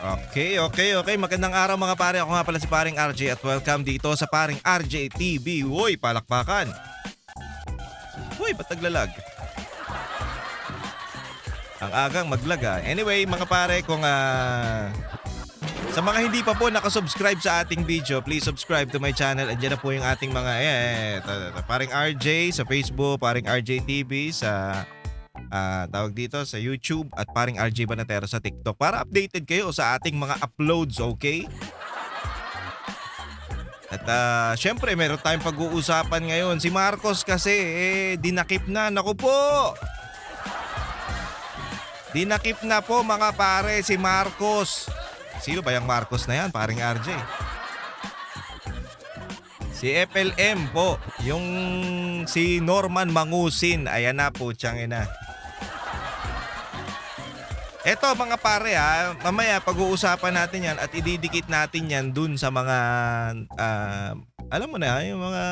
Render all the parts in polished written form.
Okay. Magandang araw mga pare. Ako nga pala si Paring RJ at welcome dito sa Paring RJ TV. Uy, palakpakan. Uy, ba't naglalag? Ang agang maglag ah. Anyway, mga pare, kung sa mga hindi pa po nakasubscribe sa ating video, please subscribe to my channel. Andiyan na po yung ating mga Paring RJ sa Facebook, Paring RJ TV sa tawag dito sa YouTube at Paring RJ Banatero sa TikTok para updated kayo sa ating mga uploads, okay? At syempre meron tayong pag-uusapan ngayon. Si Marcos kasi dinakip na. Naku po! Dinakip na po mga pare si Marcos. Sino ba yung Marcos na yan, Paring RJ? Si FLM po. Yung si Norman Mangusin. Ayan na po, tiyang ina. Eto mga pare mamaya pag-uusapan natin yan at ididikit natin yan dun sa mga, alam mo na, yung mga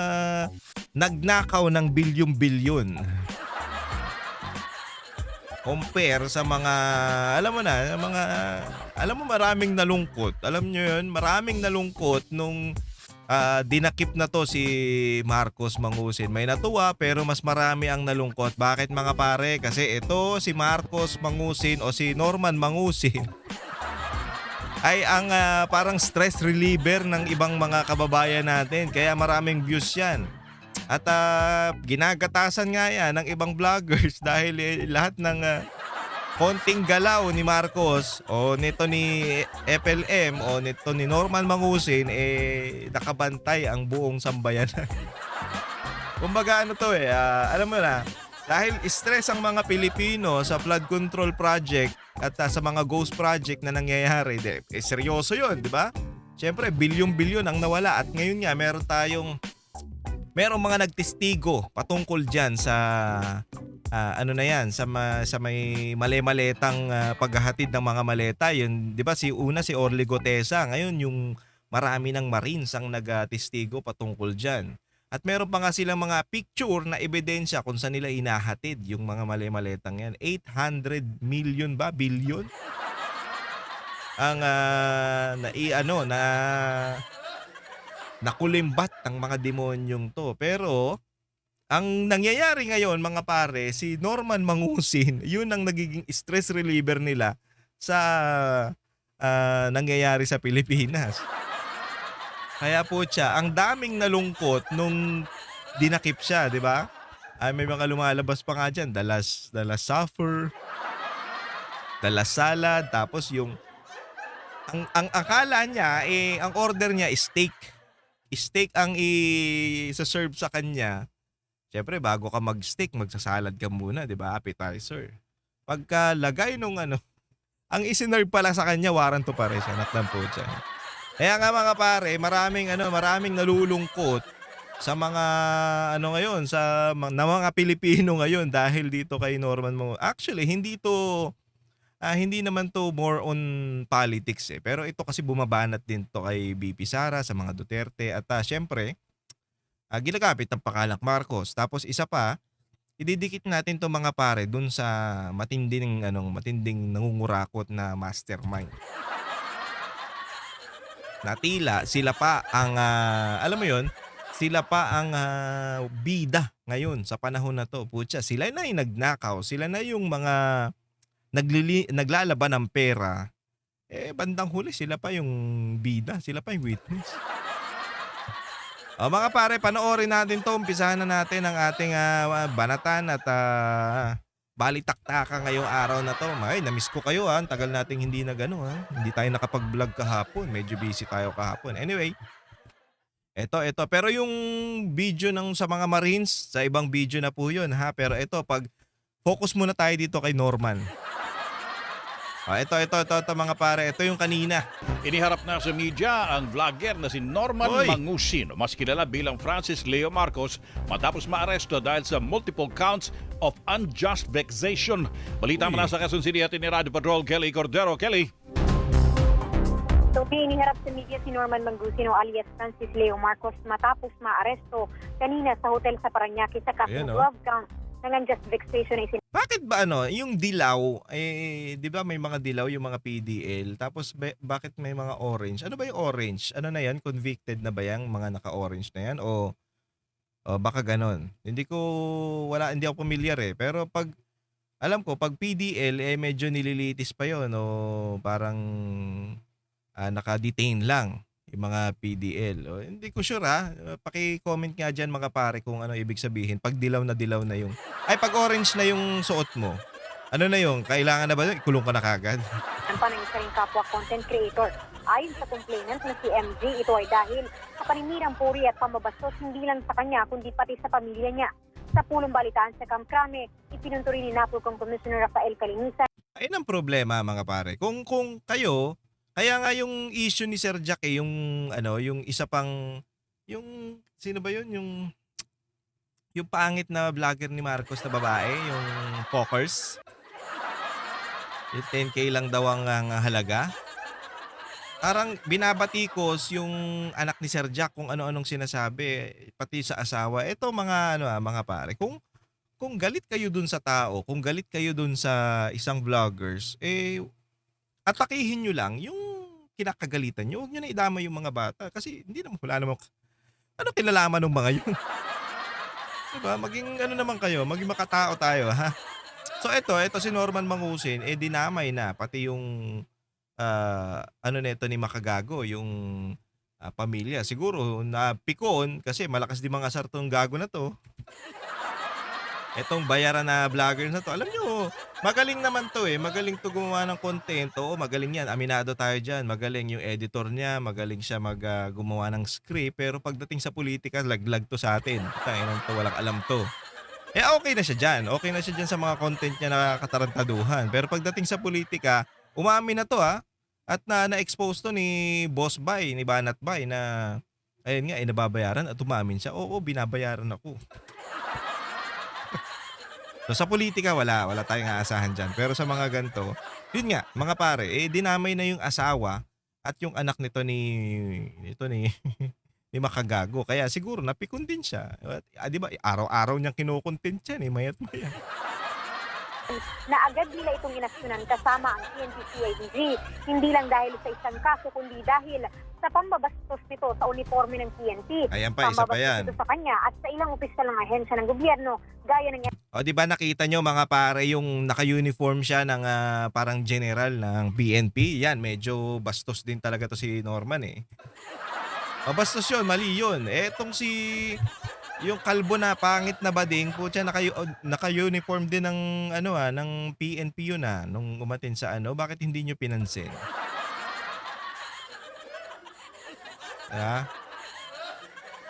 nagnakaw ng bilyong-bilyon. Compare sa mga, alam mo na, mga, alam mo maraming nalungkot. Alam nyo yun, maraming nalungkot nung dinakip na to si Marcos Mangusin. May natuwa pero mas marami ang nalungkot. Bakit mga pare? Kasi ito si Marcos Mangusin o si Norman Mangusin ay ang parang stress reliever ng ibang mga kababayan natin. Kaya maraming views yan. At ginagatasan nga yan ng ibang vloggers dahil lahat ng konting galaw ni Marcos o nito ni FLM o nito ni Norman Mangusin nakabantay ang buong sambayanan. Kumbaga ano to alam mo na, dahil stress ang mga Pilipino sa flood control project at sa mga ghost project na nangyayari, seryoso yun, di ba? Siyempre, bilyong-bilyon ang nawala at ngayon nga merong mga nagtestigo patungkol dyan sa ano na yan, sa may mali-maletang paghahatid ng mga maleta. Yun, di ba si Orly Gotesa, ngayon yung marami ng Marines ang nagtestigo patungkol dyan. At meron pa nga silang mga picture na ebidensya kung saan nila inahatid yung mga mali-maletang yan. 800 million ba? Billion? Ang nakulimbat ng mga demonyong to. Pero ang nangyayari ngayon mga pare, si Norman Mangusin, yun ang nagiging stress reliever nila sa nangyayari sa Pilipinas. Kaya po siya, ang daming nalungkot nung dinakip siya, di ba? May mga lumalabas pa nga dyan, dalas suffer, dalas salad, tapos yung ang akala niya, ang order niya is steak. Steak ang i-serve sa kanya. Siyempre, bago ka mag-steak, magsasalad ka muna, di ba? Appetizer. Pagkalagay nung ang isinerve pala sa kanya, waranto pa rin siya. Natlan po siya. Kaya nga mga pare, maraming nalulungkot sa mga ngayon, sa mga Pilipino ngayon dahil dito kay Norman Mangusin. Actually, hindi naman to more on politics pero ito kasi bumabanat din to kay BP Sara, sa mga Duterte at syempre ginagapit ng Pakalak Marcos. Tapos isa pa, ididikit natin to mga pare dun sa matinding nangungurakot na mastermind. Natila sila pa ang alam mo yon, sila pa ang bida ngayon sa panahon na to. Putya, sila na yung nagnakaw, sila na yung mga naglalaban ng pera. Bandang huli sila pa yung bida, sila pa yung witness. Mga pare, panoorin natin to. Umpisahan na natin ang ating banatan at balitaktakan ngayong araw na to. Ay, namiss ko kayo Ang tagal nating hindi hindi tayo nakapag-vlog kahapon. Medyo busy tayo kahapon. Anyway, eto. Pero yung video sa mga Marines, sa ibang video na po yun Pero ito, focus muna tayo dito kay Norman. Ito mga pare. Ito yung kanina. Iniharap na sa media ang vlogger na si Norman Mangusin, mas kilala bilang Francis Leo Marcos, matapos maaresto dahil sa multiple counts of unjust vexation. Balita mula sa Quezon City at ni Radio Patrol Kelly Cordero. Kelly. So, iniharap sa media si Norman Mangusin alias Francis Leo Marcos matapos maaresto kanina sa hotel sa Parañaque sa kasong 12 counts ng unjust vexation ay Bakit ba yung dilaw, 'di ba may mga dilaw yung mga PDL, tapos bakit may mga orange? Ano ba yung orange? Ano na yan, convicted na ba yang mga naka-orange na yan o baka gano'n? Hindi ako pamilyar pero alam ko pag PDL medyo nililitis pa yon o parang naka-detain lang yung mga PDL. O, hindi ko sure paki-comment nga diyan mga pare kung ano ibig sabihin pag dilaw na yung pag orange na yung suot mo. Ano na yung kailangan na ba yun? Ikulong ka na kagad? pa ng isa ring kapwa content creator. Ayon sa complainant na si MJ, ito ay dahil sa paninirang puri at pamabastos hindi lang sa kanya kundi pati sa pamilya niya. Sa pulong balitaan sa Camp Crame, ipinunto rin ni Napolcom Commissioner Rafael Calinisan. Ayun ang problema mga pare. Kung kayo, kaya nga yung issue ni Sir Jack yung isa pang, yung, sino ba yun? Yung pangit na vlogger ni Marcos na babae, yung Pokers. Yung 10K lang daw ang halaga. Parang binabatikos yung anak ni Sir Jack kung ano-anong sinasabi, pati sa asawa. Ito mga pare, kung galit kayo dun sa tao, kung galit kayo dun sa isang vloggers, atakihin nyo lang yung kinakagalitan nyo. Huwag nyo na idama yung mga bata kasi wala namang kinalaman ng mga yun. Diba? Maging naman kayo, maging makatao tayo, ha? So ito si Norman Mangusin, dinamay na pati yung nito ni Makagago, yung pamilya. Siguro na pikon kasi malakas di mga asar tong gago na to. Etong bayaran na vlogger na to. Alam nyo, magaling naman to magaling to gumawa ng content. Oo, magaling yan. Aminado tayo dyan. Magaling yung editor niya. Magaling siya gumawa ng script. Pero pagdating sa politika, laglag to sa atin. Tayo to, walang alam to. Okay na siya dyan. Okay na siya dyan sa mga content niya na katarantaduhan. Pero pagdating sa politika, umamin na to at na-expose to ni Boss Bay, ni Banat Bay na ayun nga, nababayaran at umamin siya. Oo, binabayaran ako. So sa politika wala tayong aasahan dyan. Pero sa mga ganito, yun nga, mga pare, dinamay na yung asawa at yung anak nito ni ni Makagago. Kaya siguro napikon din siya. Di ba, araw-araw niyang kinukontent yan mayat-maya. Na agad nila itong inaksyonan kasama ang PNP-CIDG. Hindi lang dahil sa isang kaso, kundi dahil sa pambabastos nito sa uniforme ng PNP. Ayan pa, isa pa yan. Pambabastos ito sa kanya at sa ilang opisyal ng ahensya ng gobyerno, gaya ng... O di ba nakita nyo mga pare yung naka-uniform siya ng parang general ng PNP? Yan, medyo bastos din talaga to si Norman Bastos yun, mali yun. Yung kalbo na pangit na bading, putya naka-uniform din ng ng PNP yun nung umatin sa bakit hindi nyo pinansin?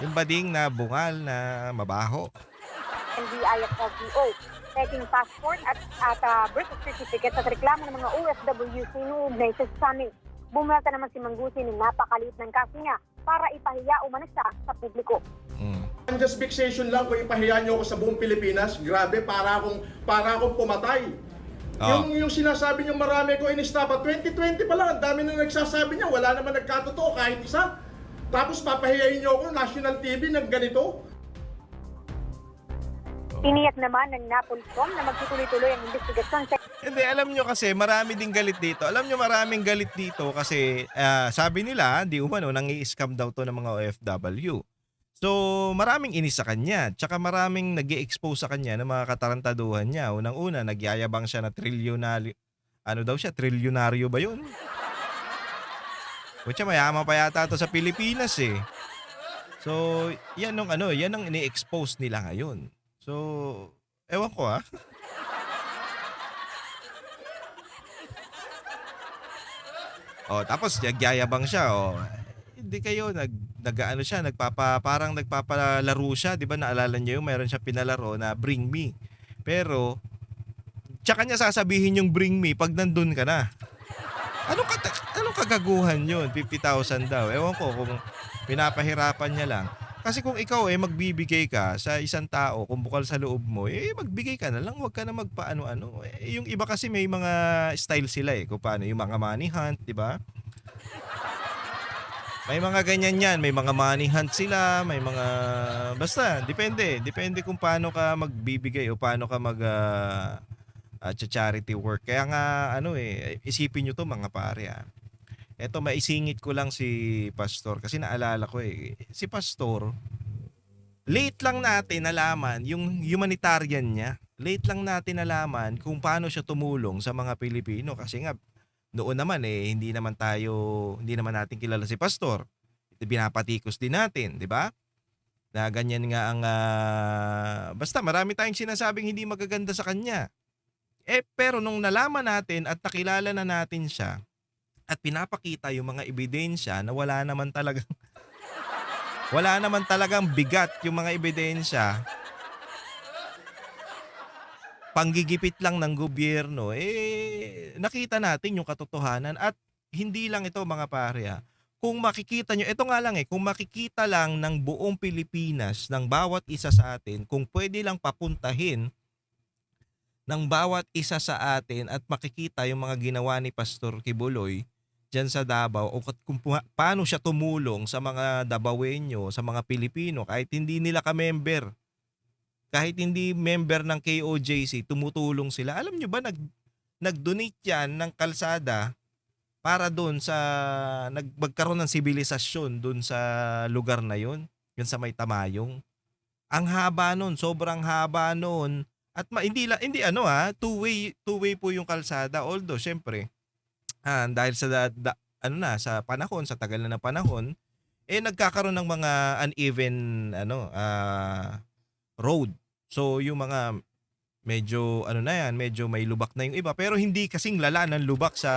Yung bading na bungal na mabaho. NBI at LTO, taking passport at birth certificate at reklamo ng mga OFW sinuugnay sa summit. Bumalta naman si Mangusin ng napakaliit ng kaso niya para ipahiya umano siya sa publiko. Unjust vexation lang kung ipahiya niyo ako sa buong Pilipinas. Grabe, para akong pumatay. Yung sinasabi niyo marami ko inistapa, 2020 pa lang, ang dami na nagsasabi niya, wala naman nagkatotoo kahit isa. Tapos papahiyain niyo ako national TV ng ganito. Tiniyak naman ng Napolcom na magtutuloy-tuloy ang investigasyon sa... Hindi, alam nyo kasi marami ding galit dito. Alam nyo maraming galit dito kasi sabi nila, di umano, nangi-scam daw to ng mga OFW. So maraming inis sa kanya. Tsaka maraming nag-i-expose sa kanya ng mga katarantaduhan niya. Unang-una, nagyayabang siya na trilyonaryo. Ano daw siya? Trilyonaryo ba yun? Kutya, mayaman pa yata to sa Pilipinas So yan ang ini-expose nila ngayon. So, ewan ko tapos nagyayabang siya Hindi kayo parang nagpapalaro siya, 'di ba? Naalala niyo yung mayroon siya pinalaro na Bring Me. Pero tsaka niya sasabihin yung Bring Me pag nandun ka na. Anong kagaguhan 'yun? 50,000 daw. Ewan ko kung pinapahirapan niya lang. Kasi kung ikaw magbibigay ka sa isang tao, kung bukal sa loob mo, magbigay ka na lang, huwag ka na magpaano-ano. Yung iba kasi may mga style sila kung paano, yung mga money hunt, di ba? May mga ganyan yan, may mga money hunt sila, may mga basta depende, depende kung paano ka magbibigay o paano ka charity work. Kaya nga ano isipin niyo 'to mga pare. Eto maisingit ko lang si Pastor kasi naalala ko si Pastor, late lang natin nalaman yung humanitarian niya. Late lang natin nalaman kung paano siya tumulong sa mga Pilipino kasi nga noon naman hindi naman natin kilala si Pastor. Binapatikos din natin, 'di ba? Na ganyan nga ang basta marami tayong sinasabing hindi magaganda sa kanya. Pero nung nalaman natin at nakilala na natin siya at pinapakita yung mga ebidensya na wala naman talagang bigat yung mga ebidensya, panggigipit lang ng gobyerno, nakita natin yung katotohanan at hindi lang ito mga pare. Kung makikita nyo, ito nga lang kung makikita lang ng buong Pilipinas, ng bawat isa sa atin, kung pwede lang papuntahin ng bawat isa sa atin at makikita yung mga ginawa ni Pastor Kibuloy dyan sa Davao o kung paano siya tumulong sa mga Davaoenyo, sa mga Pilipino, kahit hindi nila ka-member. Kahit hindi member ng KOJC, tumutulong sila. Alam nyo ba, nag-donate yan ng kalsada para doon sa magkaroon ng sibilisasyon doon sa lugar na yon, yun sa may Tamayong. Ang haba noon, sobrang haba noon. At hindi two-way po yung kalsada. Although syempre, dahil sa sa panahon, sa tagal na ng panahon, nagkakaroon ng mga uneven road. So yung mga medyo medyo may lubak na yung iba pero hindi kasing lala ng lubak sa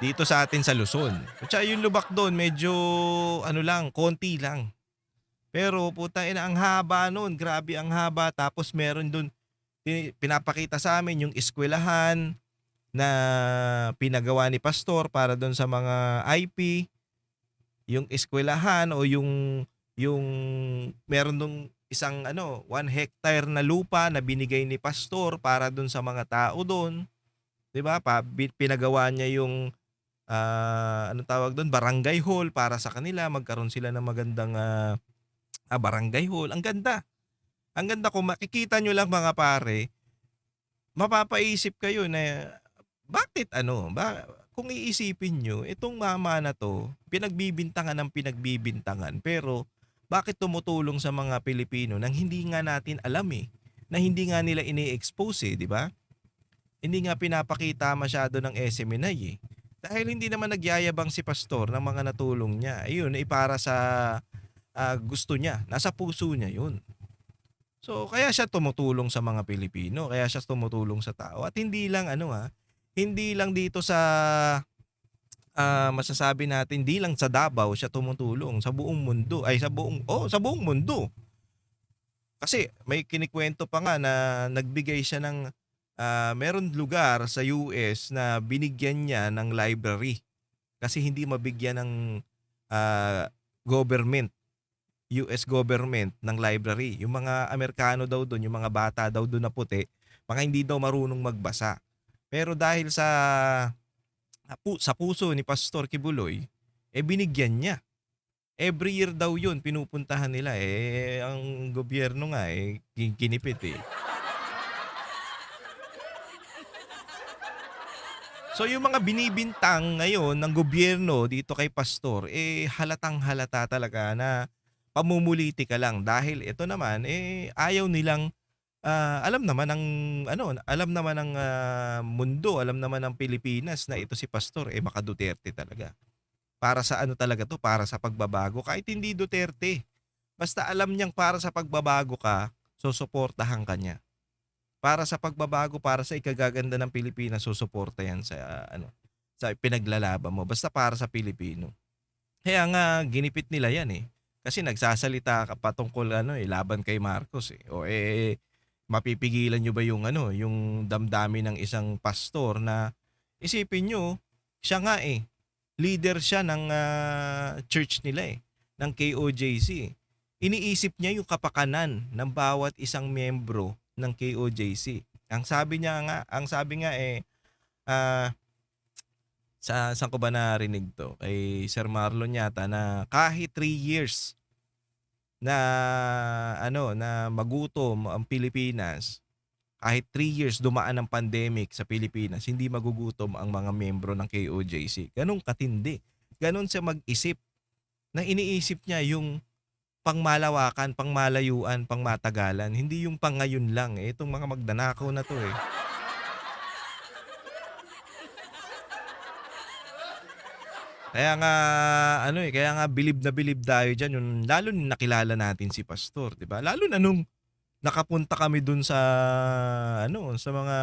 dito sa atin sa Luzon. At saka yung lubak doon medyo konti lang. Pero ang haba noon, grabe ang haba. Tapos meron doon pinapakita sa amin yung eskwelahan na pinagawa ni Pastor para doon sa mga IP, yung eskwelahan o yung meron dong isang 1 hectare na lupa na binigay ni Pastor para doon sa mga tao doon. 'Di ba? Pinagawa niya yung anong tawag doon, barangay hall para sa kanila, magkaroon sila ng magandang barangay hall. Ang ganda. Ang ganda kung makikita nyo lang mga pare, mapapaisip kayo na bakit kung iisipin nyo, itong mama na to, pinagbibintangan ng pinagbibintangan, pero bakit tumutulong sa mga Pilipino nang hindi nga natin alam na hindi nga nila ini-expose di ba? Hindi nga pinapakita masyado ng SMNI Dahil hindi naman nagyayabang si Pastor ng mga natulong niya. Ayun, para sa gusto niya, nasa puso niya yun. So kaya siya tumutulong sa mga Pilipino, kaya siya tumutulong sa tao. At hindi lang hindi lang dito sa masasabi natin, hindi lang sa Davao siya tumutulong, sa buong mundo, sa buong mundo. Kasi may kinikwento pa nga na nagbigay siya ng meron lugar sa US na binigyan niya ng library kasi hindi mabigyan ng US government ng library. Yung mga Amerikano daw doon, yung mga bata daw doon na puti, mga hindi daw marunong magbasa. Pero dahil sa puso ni Pastor Kibuloy, binigyan niya. Every year daw yun, pinupuntahan nila. Ang gobyerno nga, kinipit So yung mga binibintang ngayon ng gobyerno dito kay Pastor, halatang halata talaga na pamumulitika lang. Dahil ito naman, ayaw nilang, alam naman ng mundo, alam naman ng Pilipinas na ito si Pastor, Maka Duterte talaga. Para sa talaga to, para sa pagbabago. Kahit hindi Duterte, basta alam niyang para sa pagbabago ka, susuportahan ka niya. Para sa pagbabago, para sa ikagaganda ng Pilipinas, susuporta yan sa sa pinaglalaban mo. Basta para sa Pilipino. Kaya nga ginipit nila yan Kasi nagsasalita ka patungkol laban kay Marcos mapipigilan niyo ba yung yung damdamin ng isang pastor na isipin niyo, siya nga leader siya ng church nila ng KOJC. Iniisip niya yung kapakanan ng bawat isang miyembro ng KOJC. Ang sabi nga Saan ko ba narinig 'to? Kay Sir Marlon yata na kahit 3 years na na magutom ang Pilipinas, kahit 3 years dumaan ang pandemic sa Pilipinas, hindi magugutom ang mga miyembro ng KOJC. Gano'n katindi. Gano'n siya mag-isip na iniisip niya yung pangmalawakan, pangmalayuan, pangmatagalan, hindi yung pangayon lang. Itong mga magnanakaw na 'to, eh. Kaya nga kaya nga bilib na bilib tayo diyan yung lalo na nakilala natin si Pastor, 'di ba? Lalo na nung nakapunta kami dun sa sa mga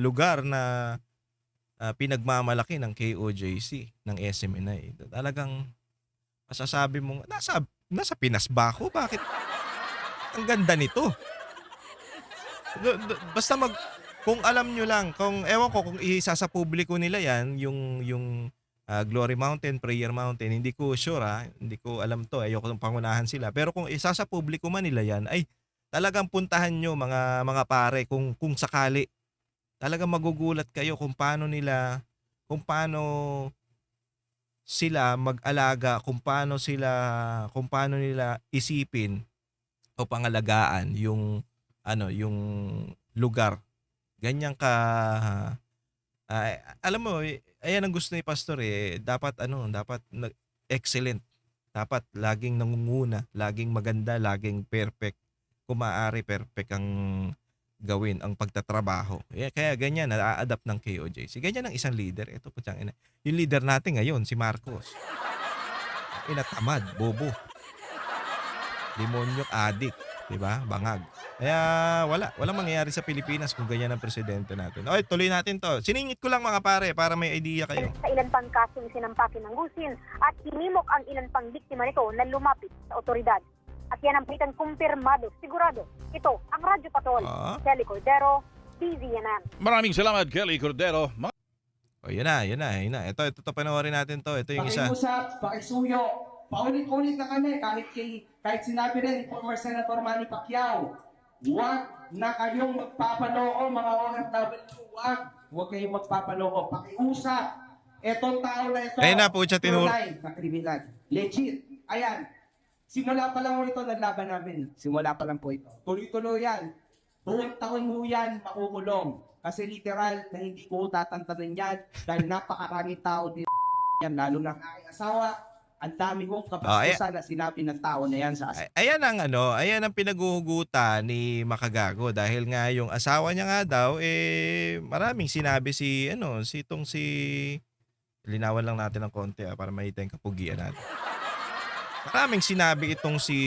lugar na pinagmamalaki ng KOJC, ng SMNI. Talagang masasabi mong nasa Pinas ba ako? Bakit ang ganda nito? Basta kung alam nyo lang, kung ewan ko kung isa sa publiko nila yan, yung Glory Mountain, Prayer Mountain, hindi ko sure hindi ko alam to, ayoko nang pangunahan sila. Pero kung isa sa publiko man nila yan, ay talagang puntahan nyo mga pare kung sakali. Talagang magugulat kayo kung paano sila mag-alaga, kung paano nila isipin o pangalagaan yung yung lugar. Ganyan ka alam mo, ayan ang gusto ni Pastor, eh. Dapat excellent. Dapat laging nangunguna, laging maganda, laging perfect. Kung maaari, perfect ang gawin, ang pagtatrabaho. Kaya ganyan, na-adapt ng KOJC. Ganyan ang isang leader. Ito po yung leader natin ngayon, si Marcos. Tamad, bobo. Demonyok, adik. Diba? Bangag. Kaya walang mangyayari sa Pilipinas kung ganyan ang presidente natin. Okay, tuloy natin to. Siningit ko lang mga pare para may idea kayo. Sa ilan pang kasong sinampake ng Gusin at hinimok ang ilan pang biktima nito na lumapit sa otoridad. At yan ang balitang kumpirmado, sigurado. Ito, ang Radyo Patrol. Kelly Cordero, TVNN. Maraming salamat, Kelly Cordero. Yun na. Ito, panoorin natin to. Ito yung isa. Pakiusap, pakisuyo. Paulit-ulit na kami kahit sinabi rin ni former Senator Manny Pacquiao, huwag na kayong magpapaloko mga OFW, huwag kayong magpapaloko. Pakiusap, etong tao na ito, ayun na po siya na kriminal. Legit. Ayan. Simula pa lang ito naglaban namin. Simula pa lang po ito. Tuloy-tuloy yan. 2 taon mo yan makukulong. Kasi literal na hindi ko tatantanin yan dahil napakaraming tao din yan, lalo na aking asawa. Ang dami kong kapastusan na sinabi ng tao na yan sa asawa. Ayan ang pinaguhugutan ni Makagago dahil nga yung asawa niya nga daw maraming sinabi linawan lang natin ng konti para makita yung kapugian natin. Maraming sinabi itong si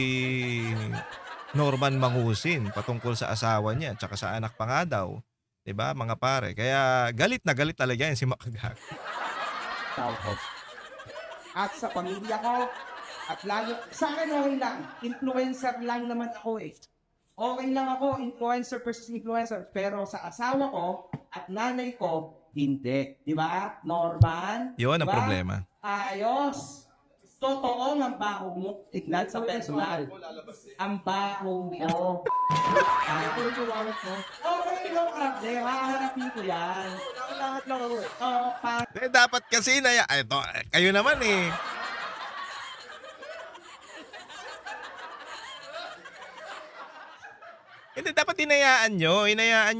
Norman Mangusin patungkol sa asawa niya at saka sa anak pa nga daw. 'Di ba, mga pare? Kaya galit na galit talaga yan si Makagago. At sa pamilya ko, at lalo, sa akin okay lang, influencer lang naman ako eh. Okay lang ako, influencer versus influencer, pero sa asawa ko at nanay ko, hindi. Di ba, Norman? Yun ang diba? problema. Ayos. Totoo ang baho mo. Tignan sa personal. Ang baho mo. Okay lang ka. Haharapin ko yan. Lahat lang ako. Dapat kasi kayo naman eh. Hindi, dapat hinayaan nyo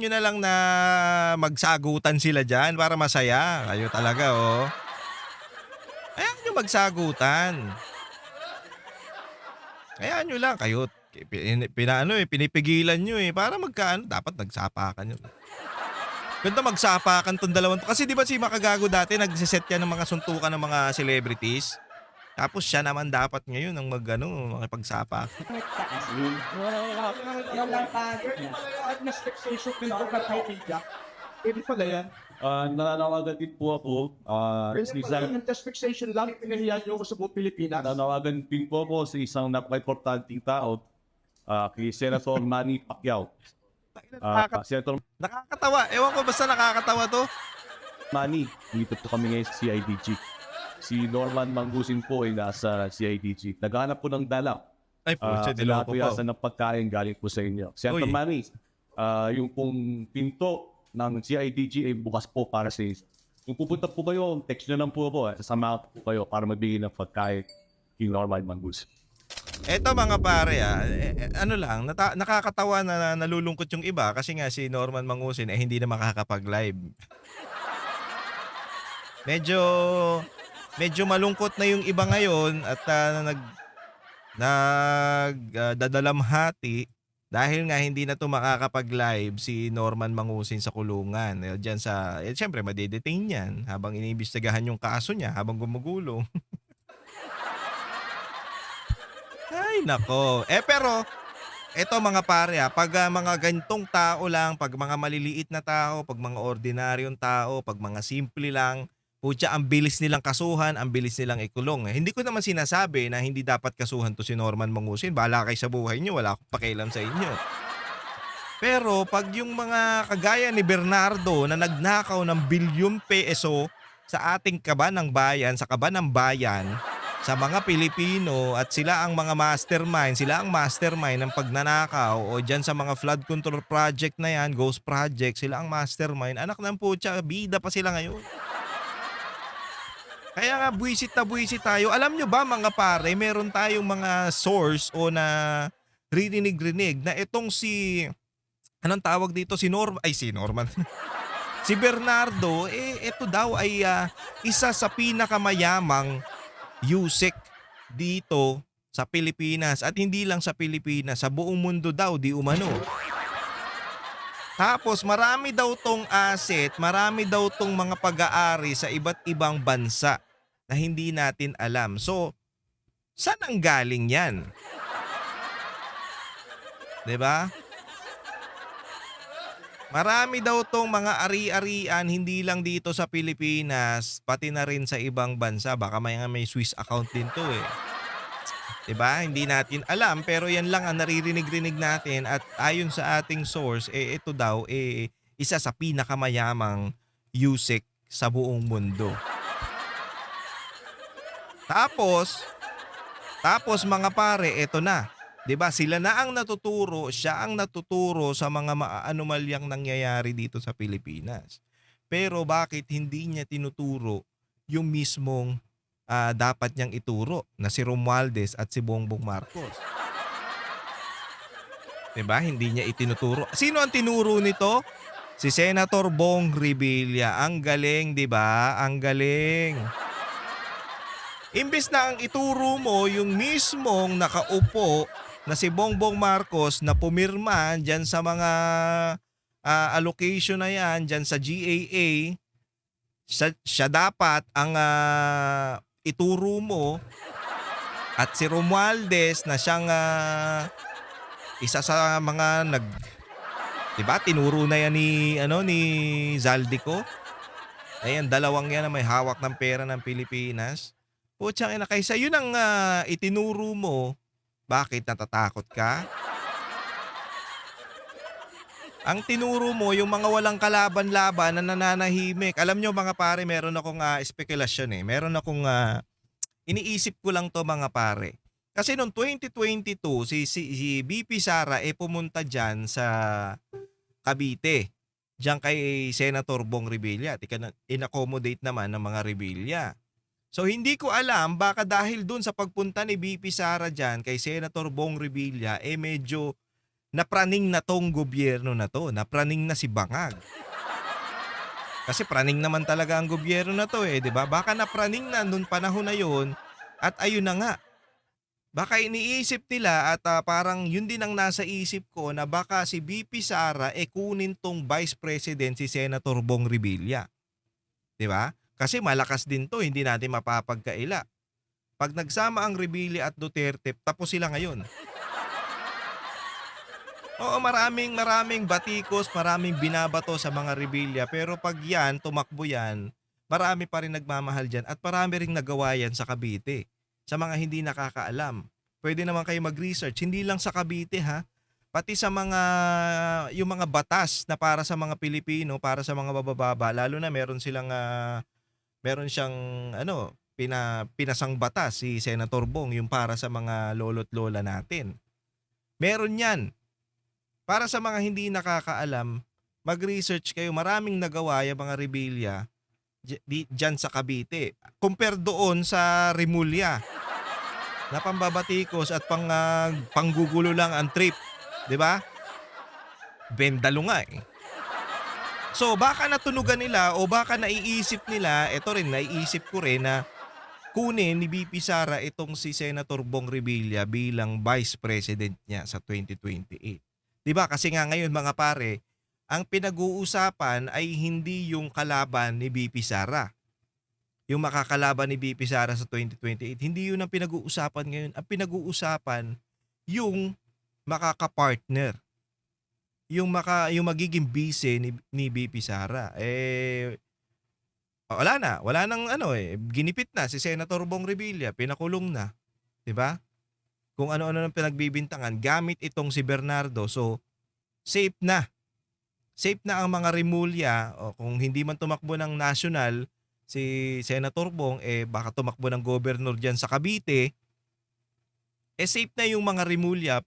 na lang na magsagutan sila dyan para masaya. Kayo talaga, oh. Hayaan nyo magsagutan. Hayaan nyo lang, kayo, pinipigilan nyo para dapat nagsapakan yun. Ganda magsapakan tong dalawang to. Kasi di ba si Makagago dati nagsiset yan ng mga suntukan ng mga celebrities? Tapos siya naman dapat ngayon ang makipagsapak. Pwede pala yan. Nananawagan din po ako. Yung test fixation lang, pinahiyan nyo ko sa buong Pilipinas. Nananawagan din po ako sa isang napaka-importanting tao, kay Senator Manny Pacquiao. Senator Nakakatawa. Ewan ko, basta nakakatawa to. Manny, dito po kami ngayon sa CIDG. Si Norman Mangusin po ay nasa CIDG. Naghanap po ng dala. Ay po, niloko pa. Ng pagkain galing po sa inyo. Senator Manny, yung pong pinto ng CIDG ay bukas po para sa Kung pupunta po kayo, text nyo lang po ako. Sasama po kayo para magbigay ng pagkain kay Norman Mangusin. Eto mga pare ano lang, nakakatawa na nalulungkot yung iba kasi nga si Norman Mangusin hindi na makakapag-live. Medyo medyo malungkot na yung iba ngayon at dadalamhati dahil nga hindi na to makakapag-live si Norman Mangusin sa kulungan. Diyan syempre madedetain yan habang iniimbestigahan yung kaso niya habang gumugulong. Ay nako. Pero eto mga pare pag mga gantong tao lang, pag mga maliliit na tao, pag mga ordinaryong tao, pag mga simple lang, putya ang bilis nilang kasuhan, ang bilis nilang ikulong. Hindi ko naman sinasabi na hindi dapat kasuhan to si Norman Mangusin. Bahala kayo sa buhay niyo, wala akong pakialam sa inyo. Pero pag yung mga kagaya ni Bernardo na nagnakaw ng bilyong peso sa ating kaban ng bayan, sa kaban ng bayan, sa mga Pilipino at sila ang mga mastermind, sila ang mastermind ng pagnanakaw o dyan sa mga flood control project na yan, ghost project, sila ang mastermind. Anak ng putya, bida pa sila ngayon. Kaya nga buwisit na buwisit tayo. Alam nyo ba mga pare, meron tayong mga source o na rinig-rinig na itong anong tawag dito? Si Norman. Si Bernardo, ito daw ay isa sa pinakamayamang Yusek dito sa Pilipinas at hindi lang sa Pilipinas, sa buong mundo daw di umano. Tapos marami daw tong asset, marami daw tong mga pag-aari sa iba't ibang bansa na hindi natin alam. So, saan ang galing yan? 'Di ba? Marami daw tong mga ari-arian hindi lang dito sa Pilipinas, pati na rin sa ibang bansa. Baka may Swiss account din to 'Diba? Hindi natin alam pero yan lang ang naririnig-rinig natin at ayon sa ating source, ito daw isa sa pinakamayamang USEC sa buong mundo. Tapos mga pare, ito na. 'Di ba? Sila na ang natuturo, siya ang natuturo sa mga anomalyang nangyayari dito sa Pilipinas. Pero bakit hindi niya tinuturo yung mismong dapat niyang ituro na si Romualdez at si Bongbong Marcos? 'Di ba? Hindi niya itinuturo. Sino ang tinuro nito? Si Senator Bong Revilla. Ang galing, 'di ba? Ang galing. Imbes na ang ituro mo yung mismong nakaupo na si Bongbong Marcos na pumirma dyan sa mga allocation na yan, dyan sa GAA, siya dapat ang ituro mo at si Romualdez na siyang isa sa mga diba, tinuro na yan ni Zaldico. Ayan, dalawang yan na may hawak ng pera ng Pilipinas. Putsang ina, kaysa yun ang itinuro mo, bakit natatakot ka? Ang tinuro mo yung mga walang kalaban-laban na nananahimik. Alam nyo mga pare, meron akong spekulasyon Meron akong iniisip ko lang to mga pare. Kasi noong 2022, si BP Sara pumunta dyan sa Cavite. Diyan kay Senator Bong Revilla. In-accommodate naman ng mga Revilla. So hindi ko alam baka dahil dun sa pagpunta ni BP Sara dyan kay Senator Bong Revilla medyo napraning na tong gobyerno na to, napraning na si Bangag. Kasi praning naman talaga ang gobyerno na to 'di ba? Baka napraning na nung panahon na 'yon at ayun na nga. Baka iniisip nila at parang yun din ang nasa isip ko na baka si BP Sara kunin tong Vice President si Senator Bong Revilla. 'Di ba? Kasi malakas din to, hindi natin mapapagkaila. Pag nagsama ang Revilla at Duterte, tapos sila ngayon. Oo, maraming batikos, maraming binabato sa mga Revilla. Pero pag yan, tumakbo yan, marami pa rin nagmamahal dyan at marami rin nagawa yan sa Cavite. Sa mga hindi nakakaalam. Pwede naman kayo mag-research, hindi lang sa Cavite pati sa yung mga batas na para sa mga Pilipino, para sa mga babababa, lalo na meron siyang pinasang batas si Senator Bong yung para sa mga lolo't lola natin. Meron yan. Para sa mga hindi nakakaalam, mag-research kayo. Maraming nagawa yung mga Revilla dyan sa Cavite. Compare doon sa Rimulya na pambabatikos at panggugulo lang ang trip. 'Di ba? Bendalo nga eh. So baka natunugan nila o baka naiisip nila, ito rin naiisip ko rin na kunin ni BP Sara itong si Senator Bong Revilla bilang Vice President niya sa 2028. 'Di ba? Kasi nga ngayon mga pare, ang pinag-uusapan ay hindi yung kalaban ni BP Sara. Yung makakalaban ni BP Sara sa 2028, hindi yun ang pinag-uusapan ngayon. Ang pinag-uusapan yung makakapartner. Yung magiging bise ni BP Sara. Wala nang ginipit na si Senator Bong Revilla, pinakulong na, 'di ba? Kung ano-ano nang pinagbibintangan gamit itong si Bernardo. So safe na. Safe na ang mga Rimulya, o kung hindi man tumakbo ng national si Senator Bong, baka tumakbo ng gobernador diyan sa Cavite. Safe na yung mga Rimulya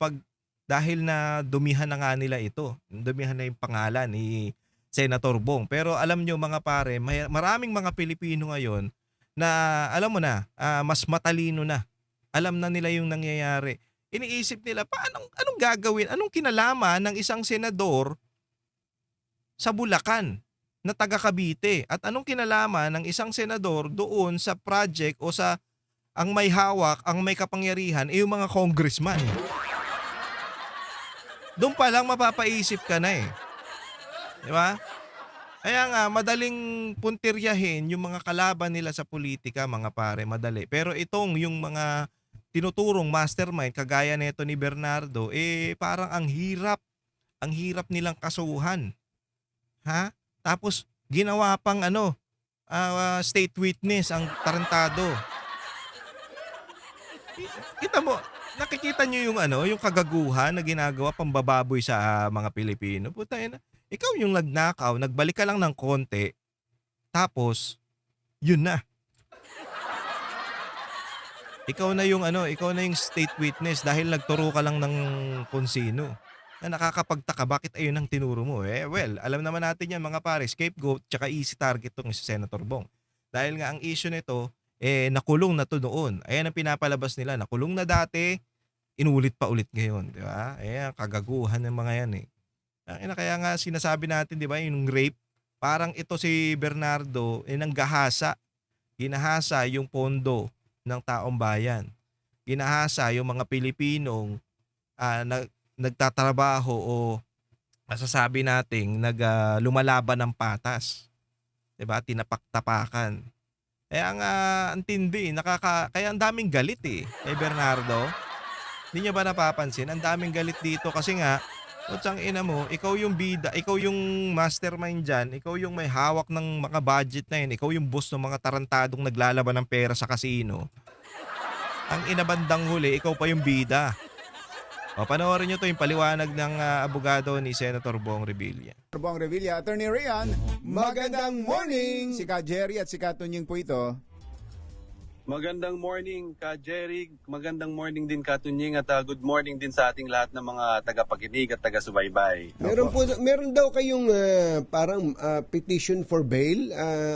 dahil na dumihan na nga nila ito. Dumihan na yung pangalan ni Senator Bong. Pero alam nyo mga pare, maraming mga Pilipino ngayon na alam mo na, mas matalino na. Alam na nila yung nangyayari. Iniisip nila, anong gagawin? Anong kinalaman ng isang senador sa Bulacan na taga Cavite? At anong kinalaman ng isang senador doon sa project o sa ang may hawak, ang may kapangyarihan, yung mga congressman? Doon pa lang mapapaisip ka na eh. Di ba? Kaya nga, madaling puntiryahin yung mga kalaban nila sa politika, mga pare, madali. Pero itong yung mga tinuturong mastermind, kagaya nito ni Bernardo, parang ang hirap nilang kasuhan. Ha? Tapos, ginawa pang state witness ang tarantado. Kita mo, nakikita nyo yung kagaguhan na ginagawa pambababoy sa mga Pilipino. Puta ina, ikaw yung nagnakaw, nagbalik ka lang ng konti, tapos yun na. Ikaw na yung state witness dahil nagturo ka lang ng kung sino. Na nakakapagtaka bakit ayun ang tinuro mo. Well, alam naman natin yan mga pare, scapegoat tsaka easy target tong si Senator Bong. Dahil nga ang issue nito, nakulong na to noon. Ayan ang pinapalabas nila. Nakulong na dati, inulit pa ulit ngayon. Di ba? Ayan, kagaguhan ng mga yan eh. Kaya nga sinasabi natin, di ba, yung rape, parang ito si Bernardo, nanggahasa. Ginahasa yung pondo ng taong bayan. Ginahasa yung mga Pilipinong nagtatrabaho o masasabi nating lumalaban ng patas. Di ba? Tinapak-tapakan. Kaya nga, antindi, kaya ang daming galit kay Bernardo. Hindi niyo ba napapansin? Ang daming galit dito kasi nga, putsang ina mo, ikaw yung bida, ikaw yung mastermind dyan, ikaw yung may hawak ng mga budget na yun, ikaw yung boss ng mga tarantadong naglalaban ng pera sa kasino. Ang inabandang huli, ikaw pa yung bida. O, panoorin nyo to yung paliwanag ng abogado ni Senator Bong Revilla. Bong Revilla, Attorney Rian, magandang morning! Si Ka Jerry at si Ka Tunying po ito. Magandang morning Ka Jerry, magandang morning din Ka Tunying at good morning din sa ating lahat ng mga tagapakinig at taga-subaybay. Meron daw kayong parang petition for bail.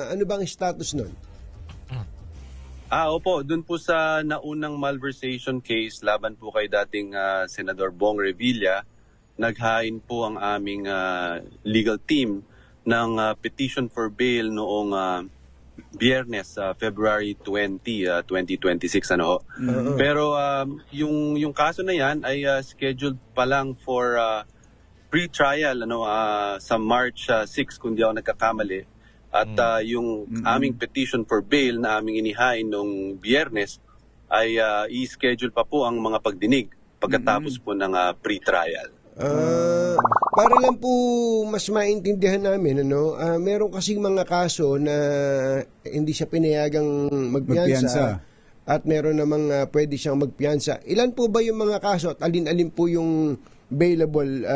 Ano bang status nun? Opo, dun po sa naunang malversation case laban po kay dating Senador Bong Revilla, naghain po ang aming legal team ng petition for bail noong Biyernes, February 20, 2026 Pero yung kaso na yan ay scheduled pa lang for pre-trial sa March 6 kung di ako nagkakamali. At yung aming petition for bail na aming inihain noong Biyernes ay i-schedule pa po ang mga pagdinig pagkatapos po ng pre-trial. Para lang po mas maintindihan namin, meron kasing mga kaso na hindi siya pinayagang magpiyansa at meron namang pwede siyang magpiyansa. Ilan po ba yung mga kaso at alin-alin po yung bailable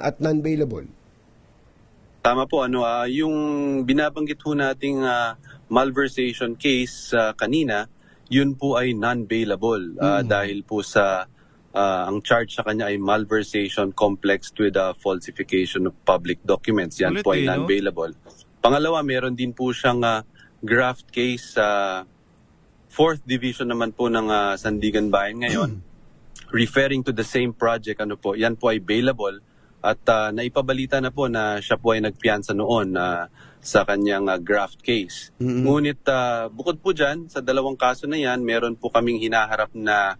at non-bailable? Tama po, yung binabanggit ho nating malversation case kanina, yun po ay non-bailable dahil po sa ang charge sa kanya ay malversation complexed with falsification of public documents. Yan po ay non-bailable. Pangalawa, meron din po siyang graft case sa 4th Division naman po ng Sandigan Bayan ngayon. Referring to the same project, yan po ay bailable at naipabalita na po na siya po ay nagpiyansa noon sa kanyang graft case. Ngunit bukod po dyan, sa dalawang kaso na yan, meron po kaming hinaharap na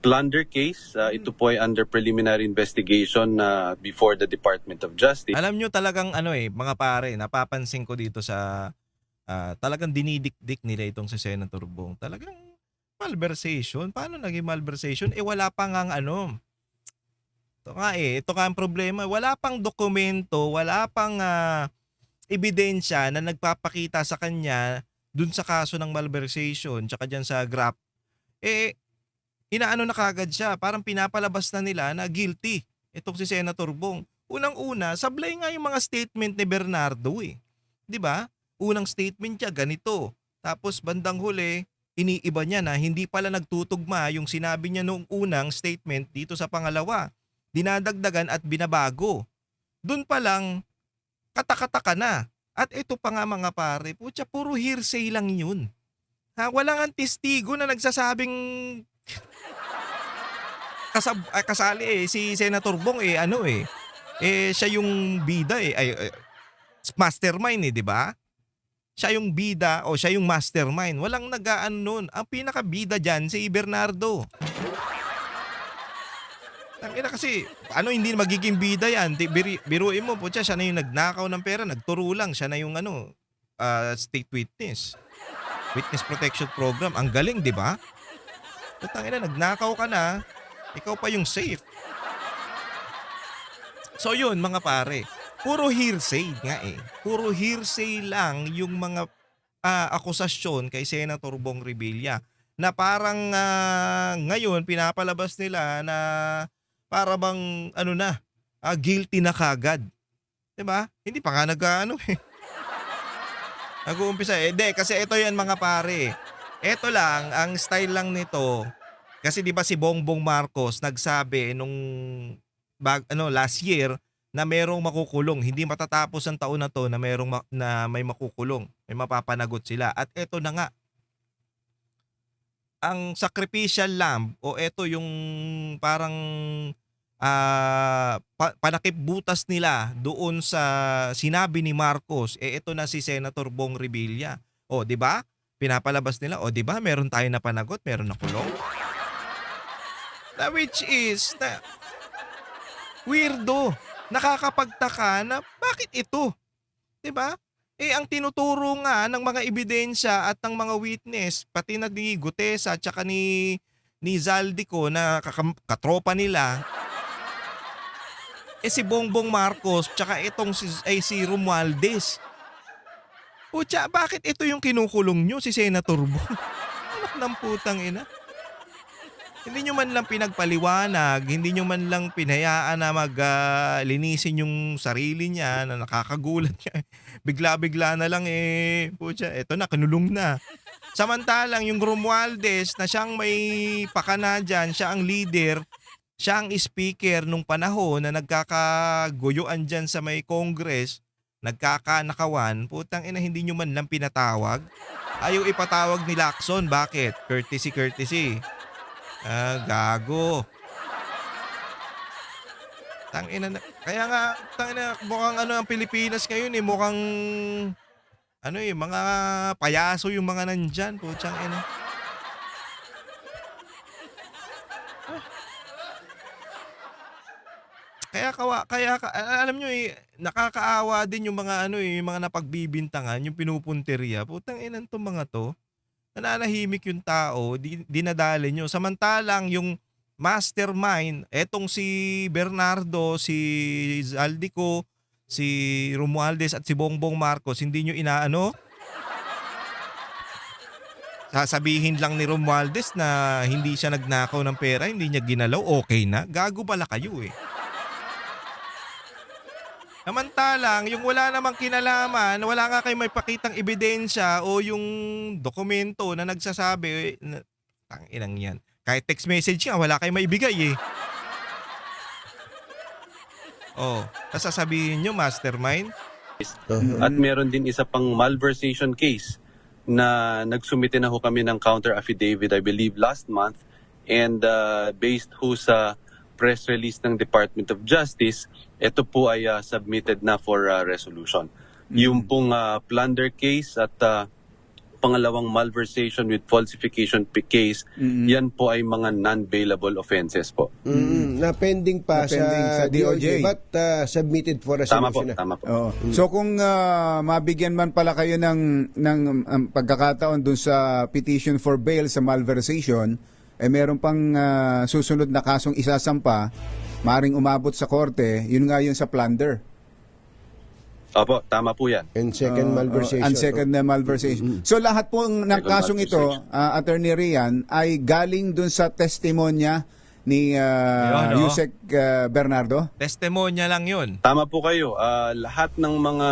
plunder case. Ito po ay under preliminary investigation before the Department of Justice. Alam nyo talagang mga pare, napapansin ko dito sa talagang dinidikdik nila itong si Senator Bong. Talagang malversation. Paano naging malversation? Wala pa ngang ito nga ang problema. Wala pang dokumento, wala pang ebidensya na nagpapakita sa kanya dun sa kaso ng malversation tsaka dyan sa GRAP. Inaano na kagad siya. Parang pinapalabas na nila na guilty itong si Senator Bong. Unang-una, sablay nga yung mga statement ni Bernardo eh. 'Di ba? Unang statement niya ganito. Tapos bandang huli, iniiba niya na hindi pala nagtutugma yung sinabi niya noong unang statement dito sa pangalawa. Dinadagdagan at binabago. Doon pa lang, katakataka na. At ito pa nga mga pare, putya, puro hearsay lang yun. Walang ang testigo na nagsasabing kasali si Senator Bong siya yung bida mastermind di ba? Siya yung bida o siya yung mastermind. Walang nag-aano nun. Ang pinaka-bida dyan si Bernardo. Kasi hindi magiging bida yan. Biruin mo po siya na yung nagnakaw ng pera, nagturo lang, siya na yung state witness. Witness Protection Program. Ang galing, di ba? Nagnakaw ka na, ikaw pa yung safe. So yun mga pare, puro hearsay nga Puro hearsay lang yung mga akusasyon kay Senator Bong Revilla na parang ngayon pinapalabas nila na para bang guilty na kagad. 'Di ba? Hindi pa nga nag-uumpisa kasi ito yan mga pare. Ito lang ang style lang nito. Kasi 'di ba si Bongbong Marcos nagsabi nung last year na merong makukulong. Hindi matatapos ang taon na to na may makukulong. May mapapanagot sila. At ito na nga. Ang sacrificial lamb o ito yung parang panakip butas nila doon sa sinabi ni Marcos, ito na si Senator Bong Revilla. O, di ba? Pinapalabas nila, o di ba? Meron tayo na panagot, meron na kulong. Which is weirdo. Nakakapagtaka na bakit ito? 'Di ba? Ang tinuturo nga ng mga ebidensya at ng mga witness, pati na ni Gutesa at saka ni Zaldico na katropa nila, si Bongbong Marcos tsaka itong si Romualdez. Pucha, bakit ito yung kinukulong nyo, si Senator Bong? Anak ng putang ina. Hindi nyo man lang pinagpaliwanag, hindi nyo man lang pinayaan na linisin yung sarili niya na nakakagulat niya. Bigla-bigla na lang pucha, eto na, kinulong na. Samantalang yung Romualdez na siyang may pakana dyan, siya ang leader, siya ang speaker nung panahon na nagkakaguyuan dyan sa may Congress, nagkakanakawan, putang ina, hindi nyo man lang pinatawag. Ayaw ipatawag ni Lacson, bakit? Courtesy. Gago. Tangina na. Kaya nga, tangina, mukhang ang Pilipinas ngayon mukhang mga payaso yung mga nandyan, putsang ina. Kaya alam nyo nakakaawa din yung mga yung mga napagbibintangan, yung pinupunteriya. Putang ina tong mga to. Nananahimik yung tao, dinadali nyo. Samantalang yung mastermind, etong si Bernardo, si Zaldico, si Romualdez at si Bongbong Marcos, hindi nyo inaano? Sasabihin lang ni Romualdez na hindi siya nagnakaw ng pera, hindi niya ginalaw, okay na. Gago pala kayo Samantalang, yung wala namang kinalaman, wala nga kayo may pakitang ebidensya o yung dokumento na nagsasabi, tanginang yan. Kahit text message nga, wala kayo maibigay tapos sasabihin nyo, mastermind. At meron din isa pang malversation case na nagsumite na ho kami ng counter affidavit, I believe, last month. And based ho sa press release ng Department of Justice, ito po ay submitted na for resolution. Yung pong plunder case at pangalawang malversation with falsification case, yan po ay mga non-bailable offenses po. Na pending pa sa DOJ, but submitted for resolution. Tama po. Oo. So kung mabigyan man pala kayo ng pagkakataon dun sa petition for bail sa malversation, meron pang susunod na kasong isasampa, maring umabot sa korte, yun nga yun sa plunder. Opo, tama po yan. And second malversation. And second na malversation. So lahat po ng kasong ito, Attorney Rian, ay galing dun sa testimonya ni Yusek Bernardo? Testimonya lang yun. Tama po kayo. Lahat ng mga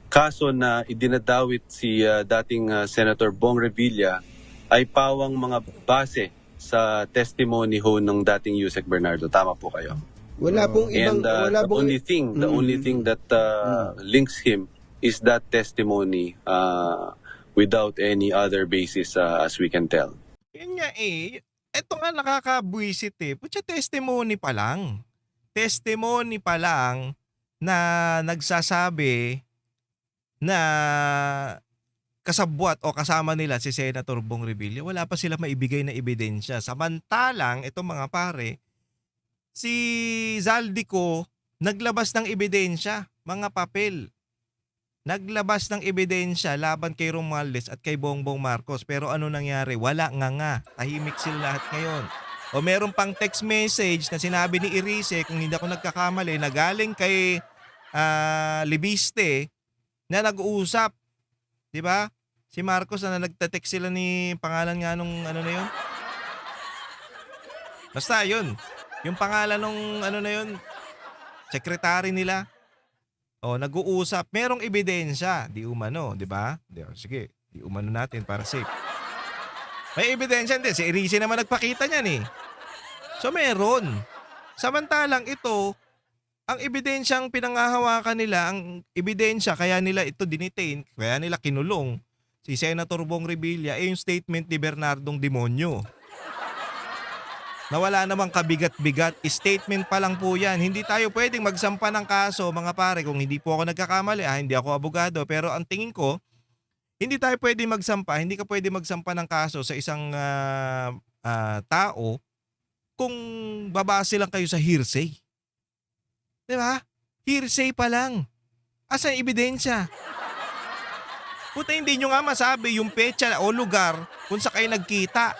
kaso na idinadawit si dating Senator Bong Revilla ay pawang mga base sa testimony ho ng dating Yusek Bernardo. Tama po kayo. Wala pong ibang... And wala the only thing that links him is that testimony without any other basis as we can tell. Yun nga eh. Ito nga nakakabwisit eh. Putya, testimony pa lang. Testimony pa lang na nagsasabi na kasabwat o kasama nila si Senator Bong Revilla. Wala pa sila maibigay na ebidensya. Samantalang, ito mga pare, si Zaldico naglabas ng ebidensya, mga papel. Naglabas ng ebidensya laban kay Romualdez at kay Bongbong Marcos. Pero ano nangyari? Wala nga. Tahimik sila lahat ngayon. O meron pang text message na sinabi ni Erice, kung hindi ako nagkakamali, na galing kay Libiste na nag-uusap. Diba? Si Marcos na nagte-text sila ni pangalan nga nung ano na yun. Basta yun. Yung pangalan nung ano na yun, secretary nila. O, nag-uusap. Merong ebidensya. Di umano, di ba? Sige, di umano natin para safe. May ebidensya din. Si Erice naman nagpakita niyan eh. So, meron. Samantalang ito, ang ebidensyang pinangahawakan nila, ang ebidensya, kaya nila ito dinitain, kaya nila kinulong si Senator Bong Revilla, yung statement ni Bernardong Demonyo. Na wala namang kabigat-bigat, statement pa lang po yan. Hindi tayo pwedeng magsampa ng kaso, mga pare, kung hindi po ako nagkakamali, hindi ako abogado, pero ang tingin ko, hindi tayo pwedeng magsampa, hindi ka pwedeng magsampa ng kaso sa isang tao kung babase lang kayo sa hearsay. Diba? Hearsay pa lang. Asa ebidensya? Puta, hindi nyo nga masabi yung petsa o lugar kung sa kayo nagkita.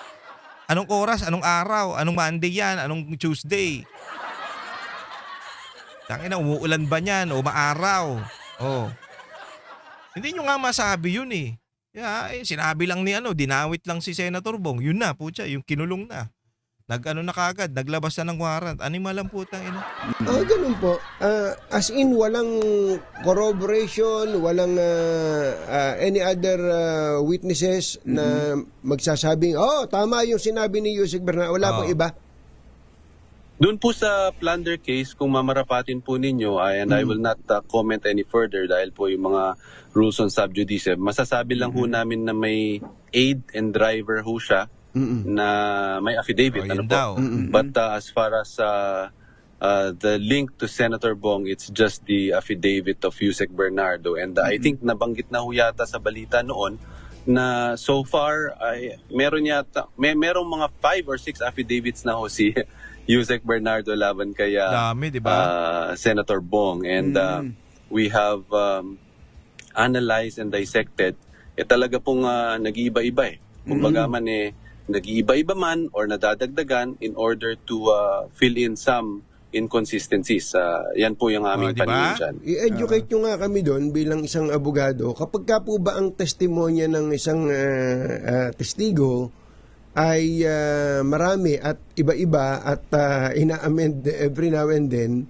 Anong oras, anong araw, anong Monday yan, anong Tuesday. Tangina, umuulan ba niyan o maaraw? Oh. Hindi nyo nga masabi yun eh. Sinabi lang ni dinawit lang si Senator Bong. Yun na, putya, yung kinulong na. Nag-ano na kagad, naglabas na ng warrant. Animal lang putang ina. Ganun po. As in, walang corroboration, walang any other witnesses na magsasabing, tama yung sinabi ni Yusek Bernardo. Wala pong iba. Doon po sa plunder case, kung mamarapatin po ninyo, and I will not comment any further dahil po yung mga rules on sub judice, masasabi lang ho namin na may aid and driver ho siya, na may affidavit. But as far as the link to Senator Bong, it's just the affidavit of Yusek Bernardo. And I think nabanggit na ho yata sa balita noon na so far, merong mga 5 or 6 affidavits na ho si Yusek Bernardo laban kay dami, diba? Senator Bong. And we have analyzed and dissected. Talaga pong nag-iiba-iba eh. Kumbaga man nag-iiba-iba man or nadadagdagan in order to fill in some inconsistencies. Yan po yung aming paningin dyan. I-educate nyo nga kami doon bilang isang abogado. Kapag ka po ba ang testimonya ng isang testigo ay marami at iba-iba at ina-amend every now and then,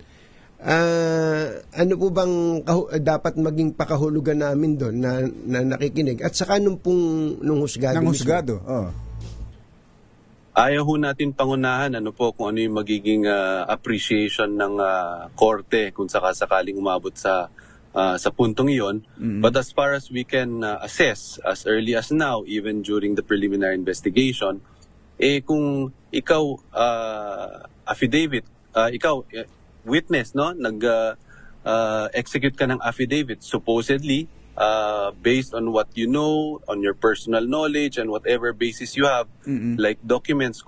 ano po bang dapat maging pakahulugan namin doon na nakikinig? At saka nung husgado. Nang husgado, Ayaw ho natin pangunahan kung ano yung magiging appreciation ng korte kung sakasakaling umabot sa sa puntong iyon. But as far as we can assess, as early as now, even during the preliminary investigation, kung ikaw affidavit, ikaw witness, no, execute ka ng affidavit supposedly based on what you know, on your personal knowledge and whatever basis you have, like documents,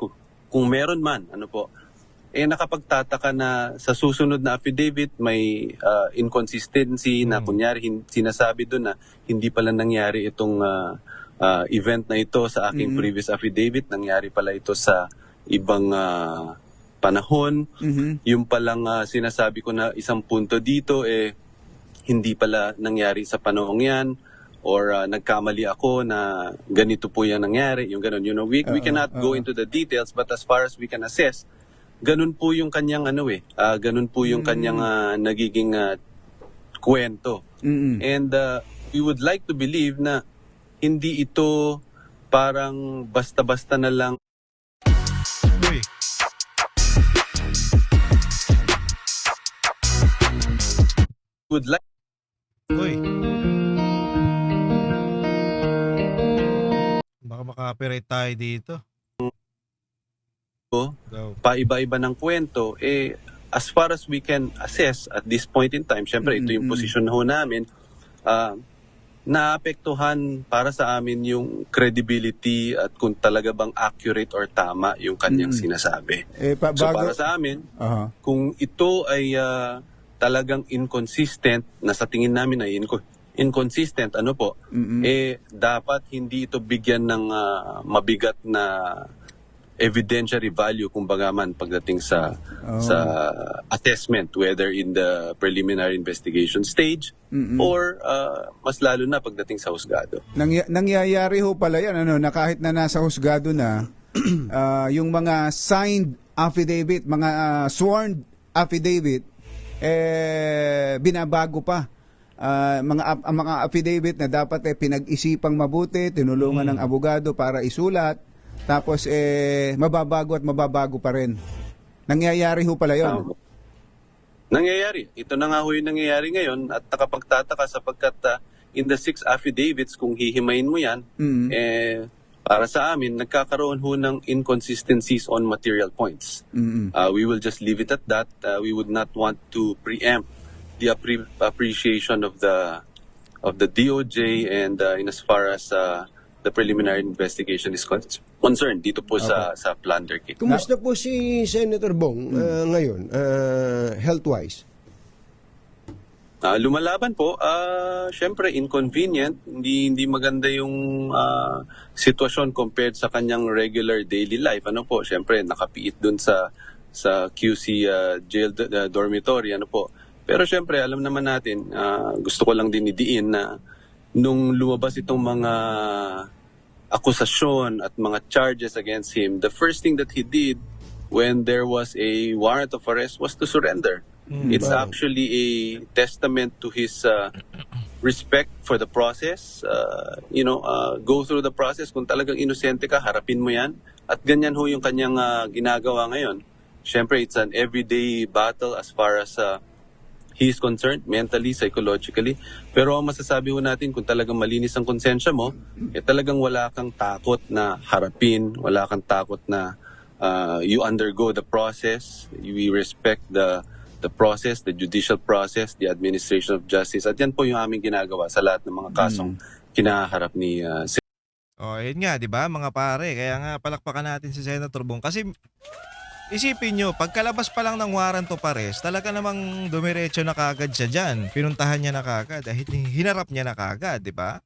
kung meron man, ano po, nakapagtataka na sa susunod na affidavit may inconsistency na kunyari sinasabi doon na hindi pala nangyari itong event na ito sa aking previous affidavit, nangyari pala ito sa ibang panahon. Yung palang sinasabi ko na isang punto dito hindi pala nangyari sa panahong yan, or nagkamali ako na ganito po yan nangyari, yung ganun. You know, we cannot go into the details, but as far as we can assess, ganun po yung kanyang ganun po yung kanyang nagiging kwento. And we would like to believe na hindi ito parang basta-basta na lang. Uy. Would like Uy. Baka maka-copyright tayo dito. Go. Paiba-iba ng kwento, as far as we can assess at this point in time, syempre ito yung posisyon na ho namin, naapektuhan para sa amin yung credibility at kung talaga bang accurate or tama yung kanyang sinasabi. So para sa amin, kung ito ay talagang inconsistent, na sa tingin namin ay inconsistent, dapat hindi ito bigyan ng mabigat na evidentiary value, kumbaga man, pagdating sa assessment, whether in the preliminary investigation stage or mas lalo na pagdating sa husgado. Nangyayari ho pala yan, na kahit na nasa husgado na, yung mga signed affidavit, mga sworn affidavit, binabago pa. Mga affidavit na dapat pinag-isipang mabuti, tinulungan ng abogado para isulat, tapos mababago at mababago pa rin. Nangyayari ho pala yun. Nangyayari. Ito na nga ho yung nangyayari ngayon, at nakapagtataka sapagkat in the 6 affidavits, kung hihimayin mo yan, para sa amin, nagkakaroon ho ng inconsistencies on material points. We will just leave it at that. We would not want to preempt the appreciation of the DOJ and in as far as the preliminary investigation is concerned dito po sa plunder case. Kumusta po si Senator Bong ngayon, health-wise? Lumalaban po. Syempre, inconvenient. Hindi maganda yung sitwasyon compared sa kanyang regular daily life. Syempre, nakapiit dun sa QC jail dormitory. Pero syempre, alam naman natin, gusto ko lang din idiin na nung lumabas itong mga akusasyon at mga charges against him, the first thing that he did when there was a warrant of arrest was to surrender. It's actually a testament to his respect for the process. Go through the process. Kung talagang inosente ka, harapin mo yan. At ganyan ho yung kanyang ginagawa ngayon. Siyempre, it's an everyday battle as far as he is concerned, mentally, psychologically. Pero ang masasabi ho natin, kung talagang malinis ang konsensya mo, talagang wala kang takot na harapin, wala kang takot na you undergo the process. We respect the process, the judicial process, the administration of justice. At yan po yung aming ginagawa sa lahat ng mga kasong kinaharap ni yun nga, di ba, mga pare? Kaya nga, palakpakan natin si Senator Bong. Kasi isipin nyo, pagkalabas pa lang ng warrant of arrest, talaga namang dumiretso na kagad siya dyan. Pinuntahan niya na kagad. Dahil hinarap niya na kagad, di ba?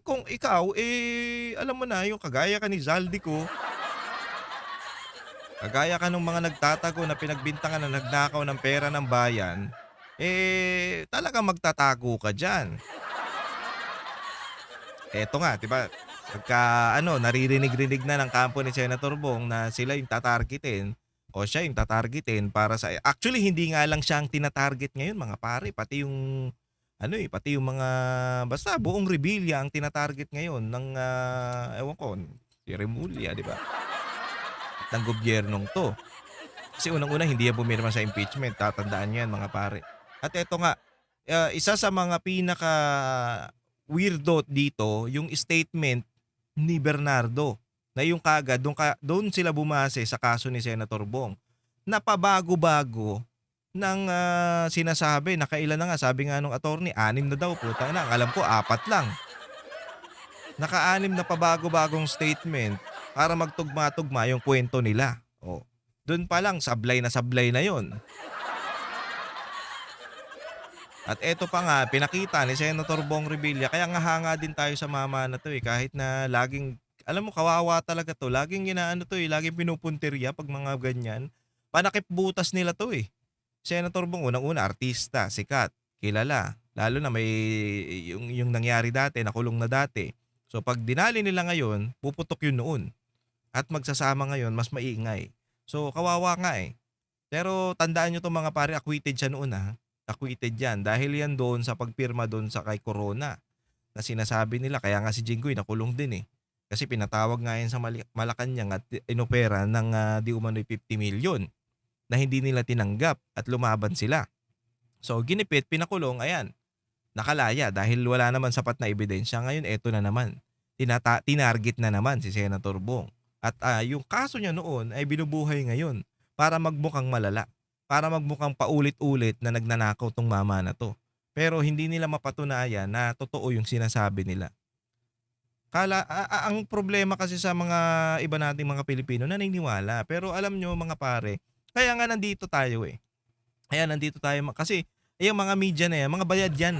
Kung ikaw, alam mo na, yung kagaya ka ni Zaldico, kagaya ka ng mga nagtatago na pinagbintangan na nagnakaw ng pera ng bayan, talaga magtatago ka dyan. Eto nga, di ba? Pagka naririnig-rinig na ng kampo ni Senator Bong na sila yung tatargetin o siya yung tatargetin para sa... Actually, hindi nga lang siya ang tinatarget ngayon, mga pare. Pati yung pati yung mga... Basta buong Revilla ang tinatarget ngayon ng, ewan ko, si Remulla, di ba? At ng gobyernong to. Kasi unang-una, hindi yan pumirma sa impeachment. Tatandaan nyo yan, mga pare. At eto nga, isa sa mga pinaka weirdo dito yung statement ni Bernardo na yung kagad doon sila bumase sa kaso ni Senator Bong. Napabago-bago ng sinasabi, nakailan na nga, sabi nga nung attorney, 6 na daw, puta na, ang alam ko 4 lang. Naka-6 na pabago-bagong statement para magtugma-tugma yung kwento nila. O, doon pa lang, sablay na yon. At eto pa nga, pinakita ni Senator Bong Revilla, kaya nga hanga din tayo sa mama na to kahit na laging, alam mo, kawawa talaga to, laging ginaano to laging pinupuntirya pag mga ganyan. Panakip butas nila to Senator Bong, unang-una, artista, sikat, kilala, lalo na may yung nangyari dati, nakulong na dati. So pag dinali nila ngayon, puputok yun noon. At magsasama ngayon, mas maingay. So kawawa nga Pero tandaan nyo to mga pare, acquitted siya noon Acquitted yan. Dahil yan doon sa pagpirma doon sa kay Corona na sinasabi nila. Kaya nga si Jinggoy nakulong din Kasi pinatawag nga yan sa Malacanang at inopera ng di umano'y 50 million na hindi nila tinanggap at lumaban sila. So ginipit, pinakulong, ayan. Nakalaya dahil wala naman sapat na ebidensya. Ngayon eto na naman. Tinarget na naman si Senator Bong. At yung kaso niya noon ay binubuhay ngayon para magmukhang malala. Para magmukhang paulit-ulit na nagnanakaw tong mama na to. Pero hindi nila mapatunayan na totoo yung sinasabi nila. Ang problema kasi sa mga iba nating mga Pilipino naniniwala. Pero alam nyo mga pare, kaya nga nandito tayo Kaya nandito tayo kasi yung mga media na yan, mga bayad yan.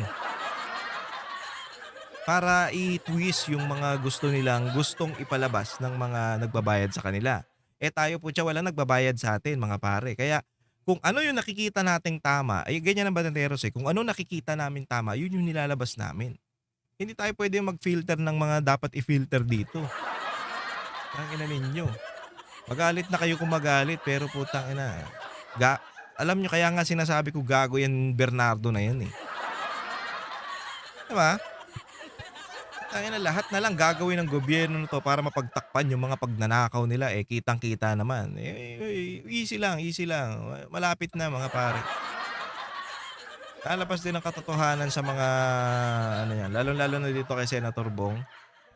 Para i-twist yung mga gustong ipalabas ng mga nagbabayad sa kanila. Tayo po wala nagbabayad sa atin mga pare. Kaya kung ano yung nakikita nating tama, ay ganyan ang Batanteros Kung ano nakikita namin tama, yun yung nilalabas namin. Hindi tayo pwede mag-filter ng mga dapat i-filter dito. Ang ina ninyo. Magalit na kayo kung magalit, pero putang ina. Alam nyo, kaya nga sinasabi ko gago yan Bernardo na yan Diba? Tangina, lahat na lang gagawin ng gobyerno nito para mapagtakpan yung mga pagnanakaw nila kitang-kita naman. Easy lang. Malapit na mga pare. Lalabas din ang katotohanan sa mga lalo-lalo na dito kay Senator Bong.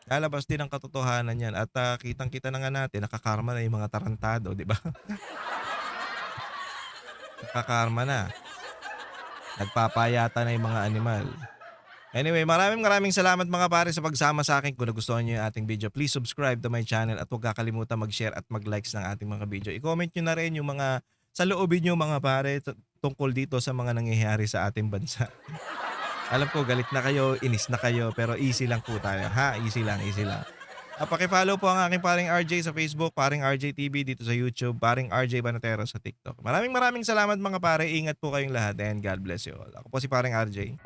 Lalabas din ang katotohanan yan at kitang-kita na nga natin nakakarma na yung mga tarantado, di ba? Nakakarma na. Nagpapayata na yung mga animal. Anyway, maraming salamat mga pare sa pagsama sa akin. Kung nagustuhan nyo yung ating video, please subscribe to my channel at huwag kakalimutan mag-share at mag-likes ng ating mga video. I-comment nyo na rin yung mga sa loobin nyo mga pare tungkol dito sa mga nangyayari sa ating bansa. Alam ko, galit na kayo, inis na kayo, pero easy lang po tayo. Easy lang. Paki-follow po ang aking paring RJ sa Facebook, paring RJ TV dito sa YouTube, paring RJ Batanteros sa TikTok. Maraming salamat mga pare. Ingat po kayong lahat and God bless you all. Ako po si paring RJ.